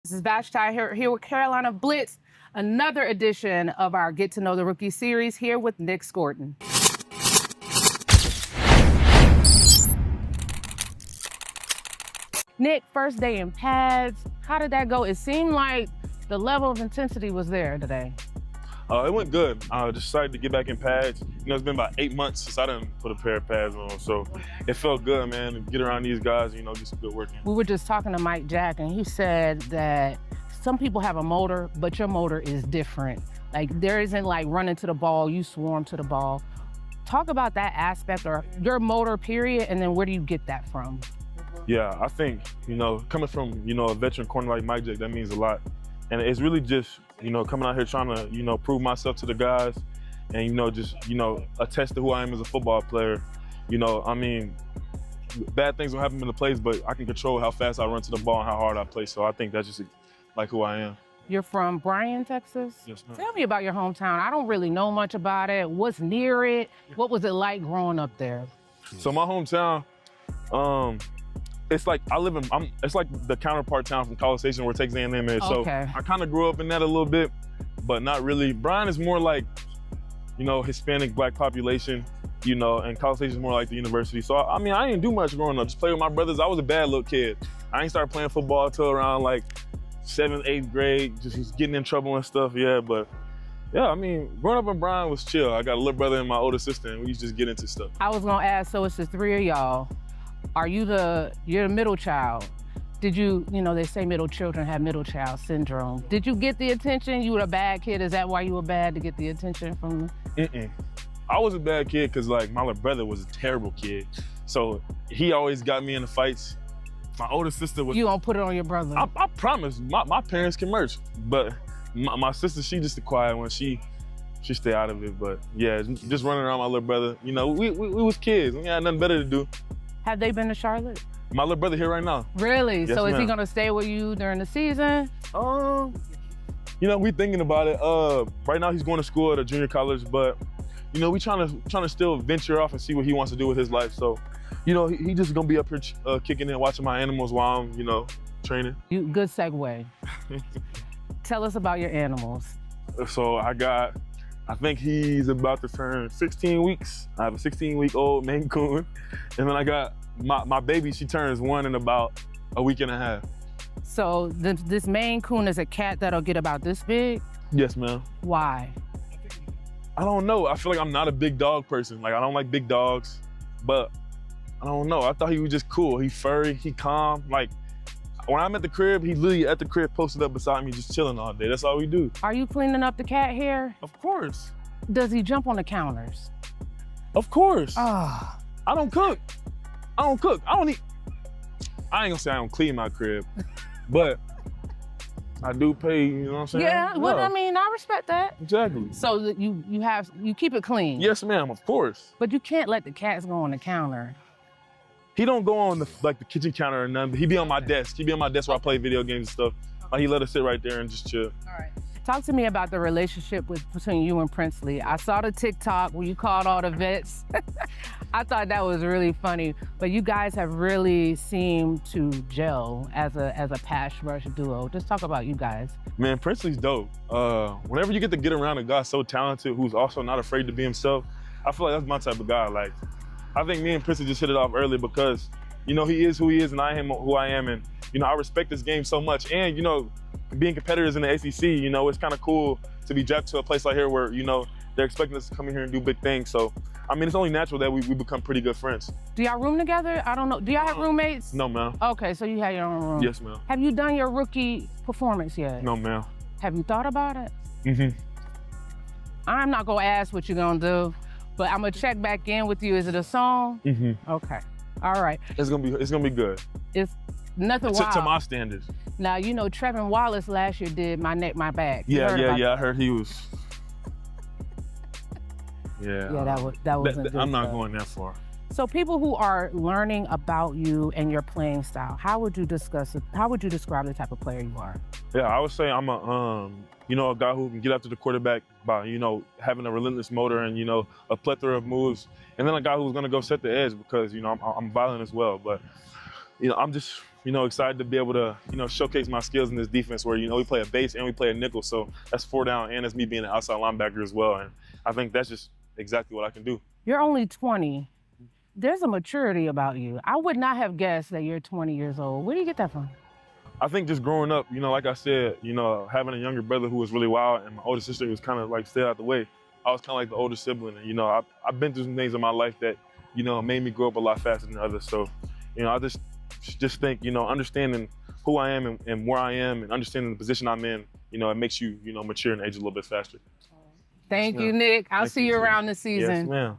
This is Vashti here with Carolina Blitz, another edition of our Get to Know the Rookie series here with Nic Scourton. Nic, first day in pads, how did that go? It seemed like the level of intensity was there today. It went good. I decided to get back in pads. It's been about 8 months since I didn't put a pair of pads on, so it felt good, man, to get around these guys, get some good work in. We were just talking to Mike Jack, and he said that some people have a motor, but your motor is different. Like, there isn't like running to the ball, you swarm to the ball. Talk about that aspect, or your motor, period, and then where do you get that from? Yeah, I think, coming from, a veteran corner like Mike Jack, that means a lot. And it's really just, coming out here trying to, prove myself to the guys and, attest to who I am as a football player. Bad things will happen in the plays, but I can control how fast I run to the ball and how hard I play. So I think that's just like who I am. You're from Bryan, Texas? Yes, ma'am. Tell me about your hometown. I don't really know much about it. What's near it? What was it like growing up there? So my hometown, it's like it's like the counterpart town from College Station where Texas A&M is. Okay. So I kind of grew up in that a little bit, but not really. Bryan is more like, Hispanic, Black population, and College Station is more like the university. So, I didn't do much growing up. Just play with my brothers. I was a bad little kid. I ain't started playing football until around like 7th, 8th grade, just getting in trouble and stuff, yeah. But yeah, growing up in Bryan was chill. I got a little brother and my older sister, and we used to just get into stuff. I was gonna ask, so it's the three of y'all. You're the middle child. Did you, they say middle children have middle child syndrome. Did you get the attention? You were a bad kid. Is that why you were bad, to get the attention from? I was a bad kid because my little brother was a terrible kid. So he always got me in the fights. My older sister was— You gonna put it on your brother? I promise, my parents can merge. But my sister, she just the quiet one. She stay out of it. But yeah, just running around my little brother. We was kids. We had nothing better to do. Have they been to Charlotte? My little brother here right now. Really? Yes, so is he ma'am. gonna stay with you during the season? We thinking about it. Right now he's going to school at a junior college, but we trying to still venture off and see what he wants to do with his life. So, he just gonna be up here kicking in, watching my animals while I'm, training. Good segue. Tell us about your animals. So I think he's about to turn 16 weeks. I have a 16-week-old Maine Coon, and then I got my baby. She turns 1 in about a week and a half. So this Maine Coon is a cat that'll get about this big? Yes, ma'am. Why? I don't know. I feel like I'm not a big dog person. Like, I don't like big dogs, but I don't know. I thought he was just cool. He furry, he calm. Like, when I'm at the crib, he literally at the crib posted up beside me just chilling all day. That's all we do. Are you cleaning up the cat hair? Of course. Does he jump on the counters? Of course. Ah. I don't cook. I don't eat. I ain't gonna say I don't clean my crib, but I do pay, you know what I'm saying? Yeah, well, I respect that. Exactly. So that you keep it clean? Yes, ma'am, of course. But you can't let the cats go on the counter. He don't go on the kitchen counter or nothing, but he be on my desk. He be on my desk while I play video games and stuff. Like, he let us sit right there and just chill. All right. Talk to me about the relationship between you and Princely. I saw the TikTok where you called all the vets. I thought that was really funny. But you guys have really seemed to gel as a pass rush duo. Just talk about you guys. Man, Princely's dope. Whenever you get around a guy so talented who's also not afraid to be himself, I feel like that's my type of guy. Like, I think me and Princely just hit it off early because, he is who he is and I am who I am. And, I respect this game so much. And, being competitors in the ACC, it's kind of cool to be drafted to a place like here where, they're expecting us to come in here and do big things. So, it's only natural that we become pretty good friends. Do y'all room together? I don't know. Do y'all have roommates? No, ma'am. Okay, so you have your own room. Yes, ma'am. Have you done your rookie performance yet? No, ma'am. Have you thought about it? Mm-hmm. I'm not gonna ask what you're gonna do, but I'm gonna check back in with you. Is it a song? Mm-hmm. Okay. All right. It's gonna be good. It's nothing wild. To my standards. Now, Trevin Wallace last year did My Neck, My Back. Yeah. I heard he was. Yeah. Yeah, that was. I'm not going that far. So people who are learning about you and your playing style, how would you describe the type of player you are? Yeah, I would say I'm a guy who can get after the quarterback by, having a relentless motor and, a plethora of moves. And then a guy who's gonna go set the edge because, I'm violent as well. But, I'm just excited to be able to, showcase my skills in this defense where, we play a base and we play a nickel. So that's 4 down and that's me being an outside linebacker as well. And I think that's just exactly what I can do. You're only 20. There's a maturity about you. I would not have guessed that you're 20 years old. Where do you get that from? I think just growing up, like I said, having a younger brother who was really wild and my older sister who was kind of like stay out the way. I was kind of like the older sibling. And, I've been through some things in my life that, made me grow up a lot faster than others. So, I just think, understanding who I am and where I am and understanding the position I'm in, it makes you, mature and age a little bit faster. Thank you, Nic. I'll see you around this season. Yes, ma'am.